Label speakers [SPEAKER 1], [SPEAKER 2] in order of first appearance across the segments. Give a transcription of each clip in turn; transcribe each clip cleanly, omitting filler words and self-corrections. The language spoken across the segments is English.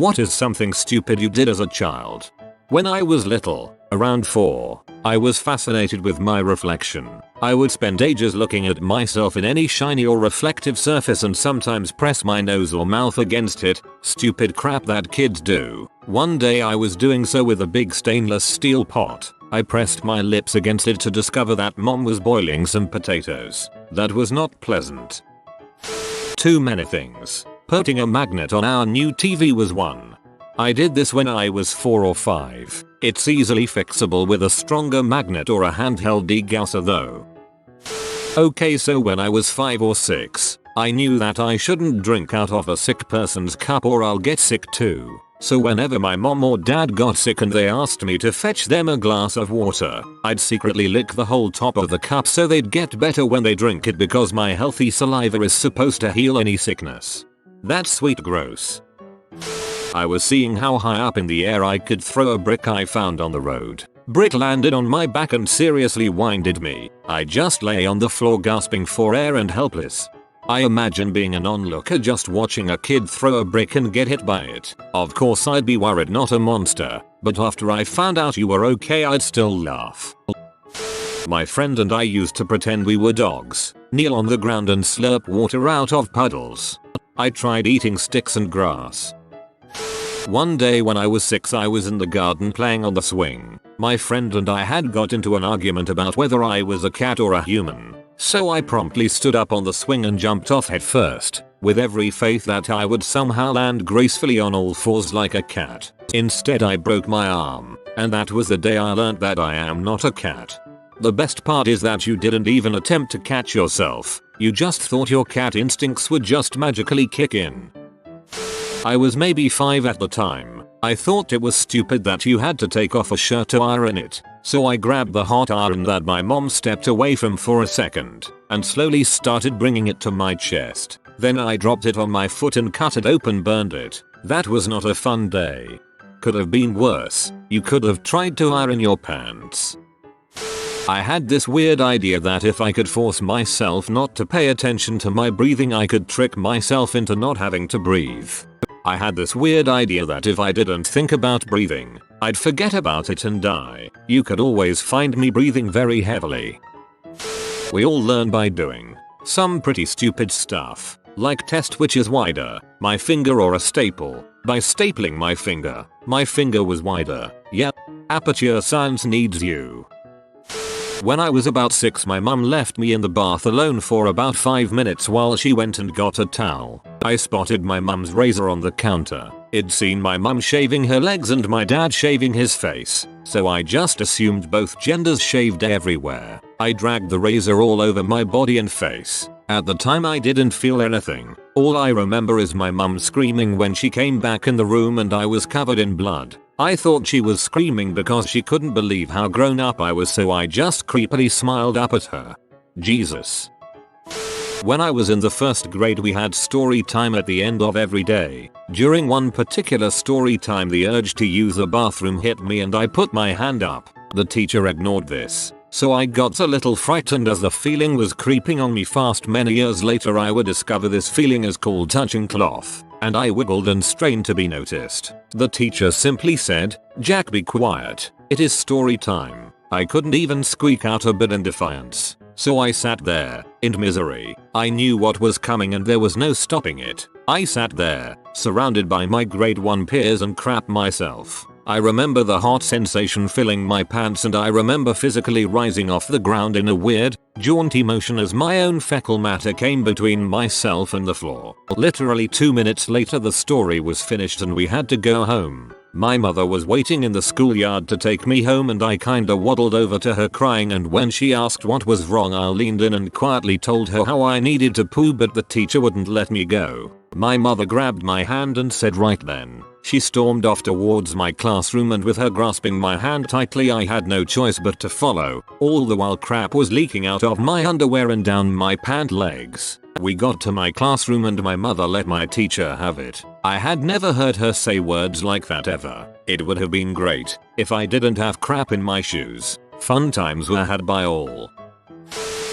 [SPEAKER 1] What is something stupid you did as a child? When I was little, around 4, I was fascinated with my reflection. I would spend ages looking at myself in any shiny or reflective surface and sometimes press my nose or mouth against it. Stupid crap that kids do. One day I was doing so with a big stainless steel pot. I pressed my lips against it to discover that mom was boiling some potatoes. That was not pleasant. Too many things. Putting a magnet on our new TV was one. I did this when I was 4 or 5. It's easily fixable with a stronger magnet or a handheld degausser though. Okay, so when I was 5 or 6, I knew that I shouldn't drink out of a sick person's cup or I'll get sick too. So whenever my mom or dad got sick and they asked me to fetch them a glass of water, I'd secretly lick the whole top of the cup so they'd get better when they drink it because my healthy saliva is supposed to heal any sickness. That's sweet gross. I was seeing how high up in the air I could throw a brick I found on the road. Brick landed on my back and seriously winded me. I just lay on the floor gasping for air and helpless. I imagine being an onlooker just watching a kid throw a brick and get hit by it. Of course I'd be worried, not a monster, but after I found out you were okay I'd still laugh. My friend and I used to pretend we were dogs, kneel on the ground and slurp water out of puddles. I tried eating sticks and grass. One day when I was 6 I was in the garden playing on the swing. My friend and I had got into an argument about whether I was a cat or a human. So I promptly stood up on the swing and jumped off head first, with every faith that I would somehow land gracefully on all fours like a cat. Instead I broke my arm, and that was the day I learned that I am not a cat. The best part is that you didn't even attempt to catch yourself. You just thought your cat instincts would just magically kick in. I was maybe 5 at the time. I thought it was stupid that you had to take off a shirt to iron it. So I grabbed the hot iron that my mom stepped away from for a second and slowly started bringing it to my chest. Then I dropped it on my foot and cut it open, burned it. That was not a fun day. Could have been worse. You could have tried to iron your pants. I had this weird idea that if I could force myself not to pay attention to my breathing I could trick myself into not having to breathe. I had this weird idea that if I didn't think about breathing, I'd forget about it and die. You could always find me breathing very heavily. We all learn by doing some pretty stupid stuff, like test which is wider, my finger or a staple. By stapling my finger was wider. Yep, aperture science needs you. When I was about 6 my mum left me in the bath alone for about 5 minutes while she went and got a towel. I spotted my mum's razor on the counter. I'd seen my mum shaving her legs and my dad shaving his face, so I just assumed both genders shaved everywhere. I dragged the razor all over my body and face. At the time I didn't feel anything. All I remember is my mum screaming when she came back in the room and I was covered in blood. I thought she was screaming because she couldn't believe how grown up I was, so I just creepily smiled up at her. Jesus. When I was in the 1st grade we had story time at the end of every day. During one particular story time the urge to use the bathroom hit me and I put my hand up. The teacher ignored this, so I got a little frightened as the feeling was creeping on me fast. Many years later I would discover this feeling is called touching cloth, and I wiggled and strained to be noticed. The teacher simply said, "Jack, be quiet. It is story time." I couldn't even squeak out a bit in defiance. So I sat there, in misery. I knew what was coming and there was no stopping it. I sat there, surrounded by my grade 1 peers and crapped myself. I remember the hot sensation filling my pants and I remember physically rising off the ground in a weird, jaunty motion as my own fecal matter came between myself and the floor. Literally 2 minutes later the story was finished and we had to go home. My mother was waiting in the schoolyard to take me home and I kinda waddled over to her crying, and when she asked what was wrong I leaned in and quietly told her how I needed to poo but the teacher wouldn't let me go. My mother grabbed my hand and said right then. She stormed off towards my classroom and with her grasping my hand tightly I had no choice but to follow, all the while crap was leaking out of my underwear and down my pant legs. We got to my classroom and my mother let my teacher have it. I had never heard her say words like that ever. It would have been great if I didn't have crap in my shoes. Fun times were had by all.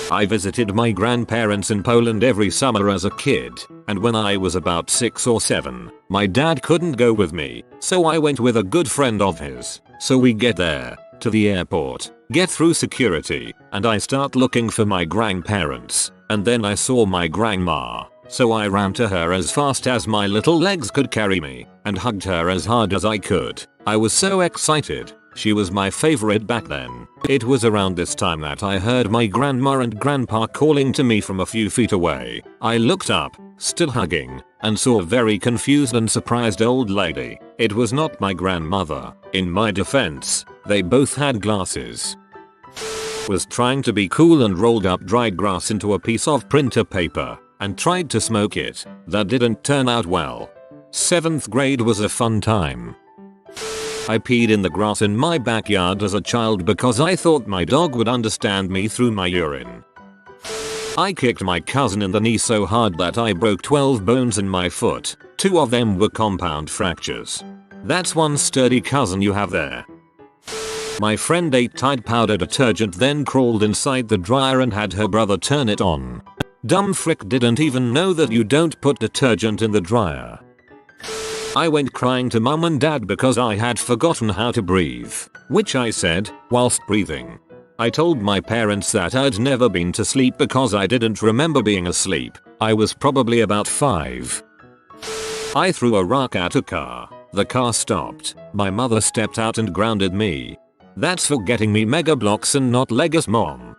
[SPEAKER 1] I visited my grandparents in Poland every summer as a kid, and when I was about 6 or 7, my dad couldn't go with me, so I went with a good friend of his. So we get there, to the airport, get through security, and I start looking for my grandparents, and then I saw my grandma, so I ran to her as fast as my little legs could carry me, and hugged her as hard as I could. I was so excited. She was my favorite back then. It was around this time that I heard my grandma and grandpa calling to me from a few feet away. I looked up, still hugging, and saw a very confused and surprised old lady. It was not my grandmother. In my defense, they both had glasses. Was trying to be cool and rolled up dried grass into a piece of printer paper and tried to smoke it. That didn't turn out well. 7th grade was a fun time. I peed in the grass in my backyard as a child because I thought my dog would understand me through my urine. I kicked my cousin in the knee so hard that I broke 12 bones in my foot. 2 of them were compound fractures. That's one sturdy cousin you have there. My friend ate Tide powder detergent, then crawled inside the dryer and had her brother turn it on. Dumb frick didn't even know that you don't put detergent in the dryer. I went crying to mum and dad because I had forgotten how to breathe, which I said whilst breathing. I told my parents that I'd never been to sleep because I didn't remember being asleep. I was probably about 5. I threw a rock at a car. The car stopped. My mother stepped out and grounded me. That's for getting me mega blocks and not Legos, mom.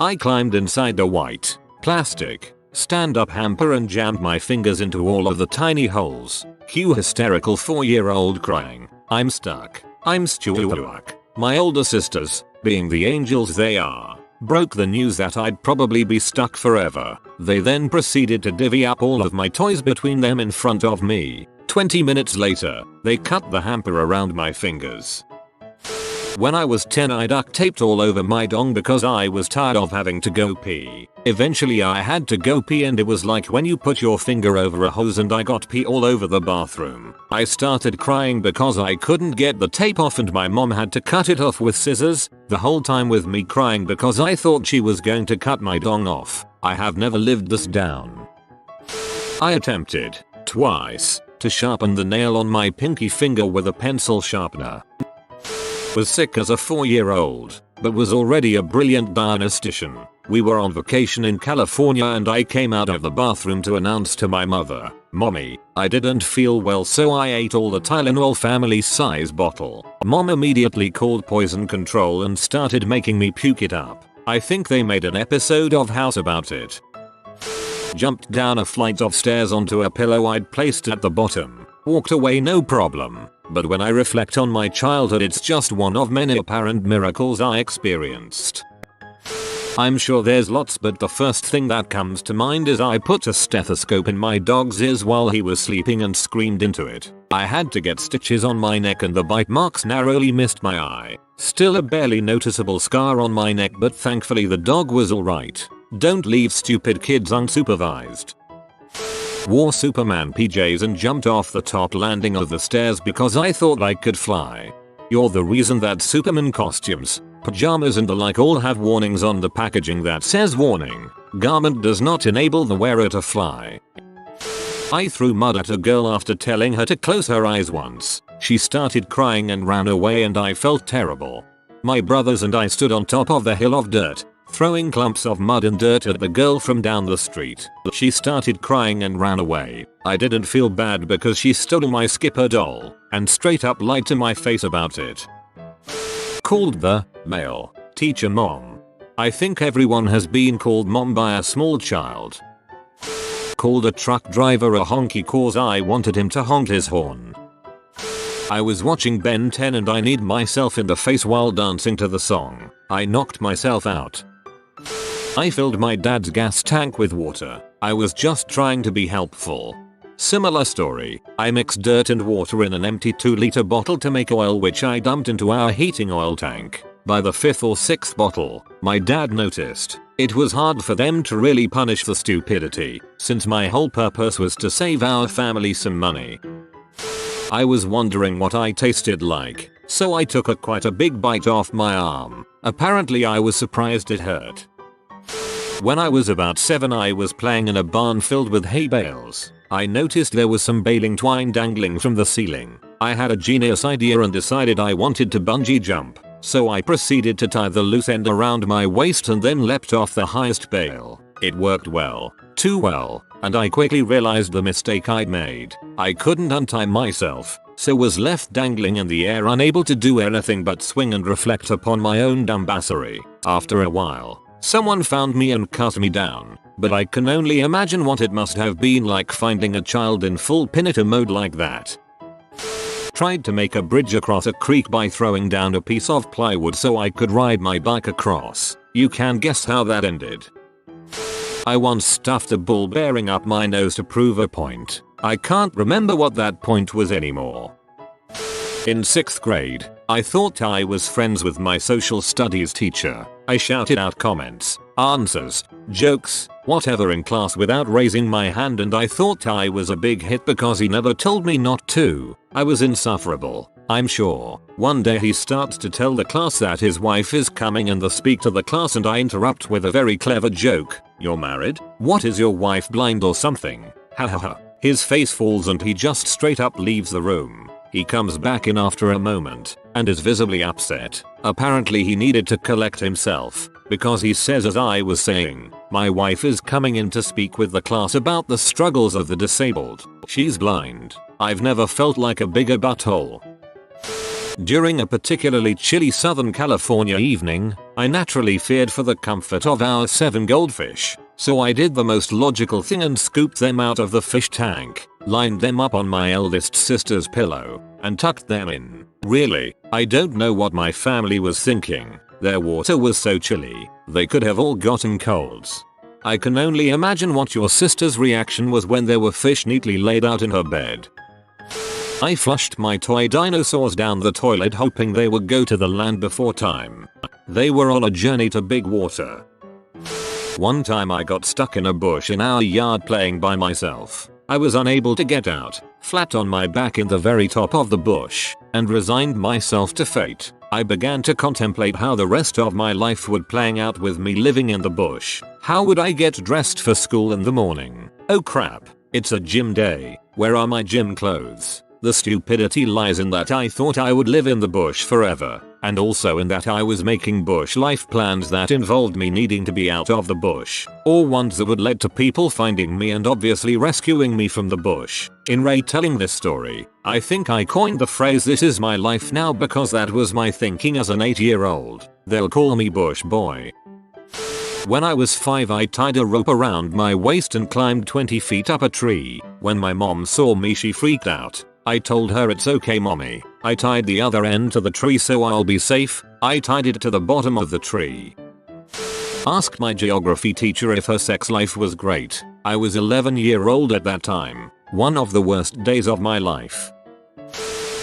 [SPEAKER 1] I climbed inside the white plastic stand-up hamper and jammed my fingers into all of the tiny holes. Cue hysterical 4-year-old crying. I'm stuck. I'm stuck. My older sisters, being the angels they are, broke the news that I'd probably be stuck forever. They then proceeded to divvy up all of my toys between them in front of me. 20 minutes later, they cut the hamper around my fingers. When I was 10, I duct taped all over my dong because I was tired of having to go pee. Eventually I had to go pee and it was like when you put your finger over a hose, and I got pee all over the bathroom. I started crying because I couldn't get the tape off and my mom had to cut it off with scissors, the whole time with me crying because I thought she was going to cut my dong off. I have never lived this down. I attempted, twice, to sharpen the nail on my pinky finger with a pencil sharpener. Was sick as a 4-year-old, but was already a brilliant diagnostician. We were on vacation in California and I came out of the bathroom to announce to my mother, "Mommy, I didn't feel well, so I ate all the Tylenol family size bottle." Mom immediately called poison control and started making me puke it up. I think they made an episode of House about it. Jumped down a flight of stairs onto a pillow I'd placed at the bottom. Walked away no problem. But when I reflect on my childhood, it's just one of many apparent miracles I experienced. I'm sure there's lots, but the first thing that comes to mind is I put a stethoscope in my dog's ears while he was sleeping and screamed into it. I had to get stitches on my neck and the bite marks narrowly missed my eye. Still a barely noticeable scar on my neck, but thankfully the dog was alright. Don't leave stupid kids unsupervised. Wore Superman PJs and jumped off the top landing of the stairs because I thought I could fly. You're the reason that Superman costumes, pajamas and the like all have warnings on the packaging that says warning. Garment does not enable the wearer to fly. I threw mud at a girl after telling her to close her eyes once. She started crying and ran away and I felt terrible. My brothers and I stood on top of the hill of dirt, throwing clumps of mud and dirt at the girl from down the street. She started crying and ran away. I didn't feel bad because she stole my Skipper doll and straight up lied to my face about it. Called the male teacher mom. I think everyone has been called mom by a small child. Called a truck driver a honky cause I wanted him to honk his horn. I was watching Ben 10 and I kneed myself in the face while dancing to the song. I knocked myself out. I filled my dad's gas tank with water. I was just trying to be helpful. Similar story. I mixed dirt and water in an empty 2-liter bottle to make oil, which I dumped into our heating oil tank. By the 5th or 6th bottle, my dad noticed. It was hard for them to really punish the stupidity, since my whole purpose was to save our family some money. I was wondering what I tasted like, so I took quite a big bite off my arm. Apparently I was surprised it hurt. When I was about 7 I was playing in a barn filled with hay bales. I noticed there was some baling twine dangling from the ceiling. I had a genius idea and decided I wanted to bungee jump. So I proceeded to tie the loose end around my waist and then leapt off the highest bale. It worked well. Too well. And I quickly realized the mistake I'd made. I couldn't untie myself, so was left dangling in the air unable to do anything but swing and reflect upon my own dumbassery. After a while, someone found me and cut me down, but I can only imagine what it must have been like finding a child in full pinata mode like that. Tried to make a bridge across a creek by throwing down a piece of plywood so I could ride my bike across. You can guess how that ended. I once stuffed a ball bearing up my nose to prove a point. I can't remember what that point was anymore. In 6th grade, I thought I was friends with my social studies teacher. I shouted out comments, answers, jokes, whatever in class without raising my hand and I thought I was a big hit because he never told me not to. I was insufferable, I'm sure. One day he starts to tell the class that his wife is coming and they speak to the class and I interrupt with a very clever joke. You're married? What, is your wife blind or something? Ha ha ha. His face falls and he just straight up leaves the room. He comes back in after a moment and is visibly upset. Apparently he needed to collect himself because he says, as I was saying, my wife is coming in to speak with the class about the struggles of the disabled. She's blind. I've never felt like a bigger butthole. During a particularly chilly Southern California evening, I naturally feared for the comfort of our 7 goldfish. So I did the most logical thing and scooped them out of the fish tank, lined them up on my eldest sister's pillow, and tucked them in. Really, I don't know what my family was thinking. Their water was so chilly, they could have all gotten colds. I can only imagine what your sister's reaction was when there were fish neatly laid out in her bed. I flushed my toy dinosaurs down the toilet hoping they would go to the land before time. They were on a journey to big water. One time I got stuck in a bush in our yard playing by myself. I was unable to get out, flat on my back in the very top of the bush, and resigned myself to fate. I began to contemplate how the rest of my life would playing out with me living in the bush. How would I get dressed for school in the morning? Oh crap, it's a gym day. Where are my gym clothes? The stupidity lies in that I thought I would live in the bush forever, and also in that I was making bush life plans that involved me needing to be out of the bush, or ones that would lead to people finding me and obviously rescuing me from the bush. In retelling this story, I think I coined the phrase "this is my life now" because that was my thinking as an 8-year-old. They'll call me Bush Boy. When I was 5 I tied a rope around my waist and climbed 20 feet up a tree. When my mom saw me she freaked out. I told her it's okay mommy. I tied the other end to the tree so I'll be safe. I tied it to the bottom of the tree. Asked my geography teacher if her sex life was great. I was 11-year-old at that time. One of the worst days of my life.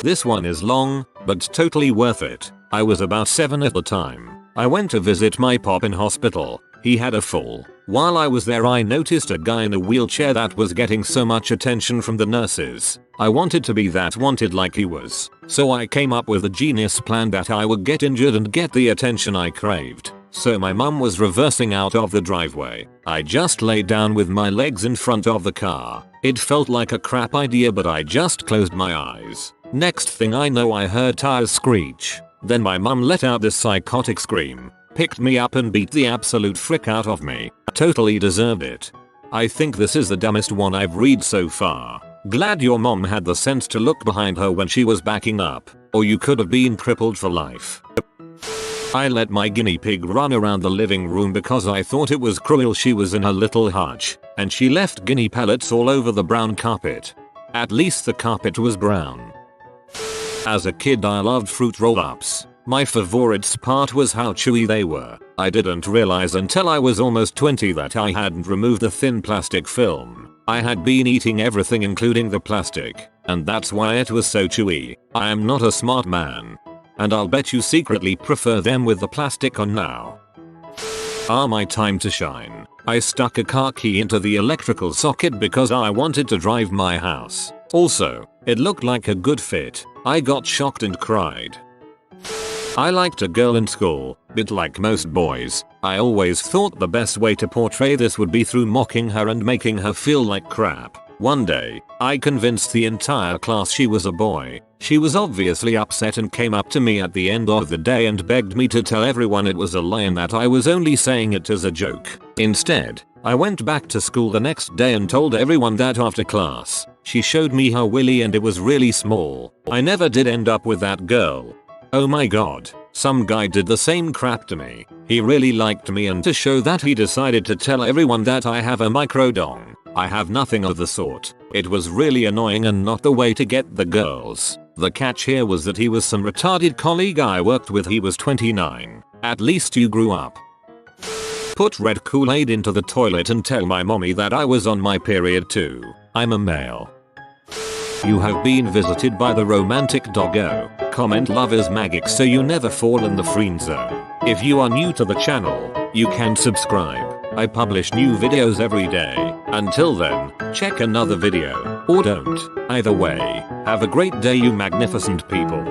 [SPEAKER 1] This one is long, but totally worth it. I was about 7 at the time. I went to visit my pop in hospital. He had a fall. While I was there I noticed a guy in a wheelchair that was getting so much attention from the nurses. I wanted to be that wanted like he was. So I came up with a genius plan that I would get injured and get the attention I craved. So my mum was reversing out of the driveway. I just laid down with my legs in front of the car. It felt like a crap idea but I just closed my eyes. Next thing I know I heard tires screech. Then my mum let out this psychotic scream, picked me up and beat the absolute frick out of me. Totally deserved it. I think this is the dumbest one I've read so far. Glad your mom had the sense to look behind her when she was backing up, or you could have been crippled for life. I let my guinea pig run around the living room because I thought it was cruel. She was in her little hutch, and she left guinea pellets all over the brown carpet. At least the carpet was brown. As a kid I loved fruit roll-ups. My favorite part was how chewy they were. I didn't realize until I was almost 20 that I hadn't removed the thin plastic film. I had been eating everything including the plastic, and that's why it was so chewy. I am not a smart man. And I'll bet you secretly prefer them with the plastic on now. My time to shine. I stuck a car key into the electrical socket because I wanted to drive my house. Also, it looked like a good fit. I got shocked and cried. I liked a girl in school, but like most boys, I always thought the best way to portray this would be through mocking her and making her feel like crap. One day, I convinced the entire class she was a boy. She was obviously upset and came up to me at the end of the day and begged me to tell everyone it was a lie and that I was only saying it as a joke. Instead, I went back to school the next day and told everyone that after class. She showed me her willy and it was really small. I never did end up with that girl. Oh my god, some guy did the same crap to me. He really liked me and to show that he decided to tell everyone that I have a micro dong. I have nothing of the sort. It was really annoying and not the way to get the girls. The catch here was that he was some retarded colleague I worked with. He was 29. At least you grew up. Put red Kool-Aid into the toilet and tell my mommy that I was on my period too. I'm a male. You have been visited by the romantic doggo. Comment love is magic so you never fall in the friend zone. If you are new to the channel, you can subscribe. I publish new videos every day. Until then, check another video, or don't. Either way, have a great day you magnificent people.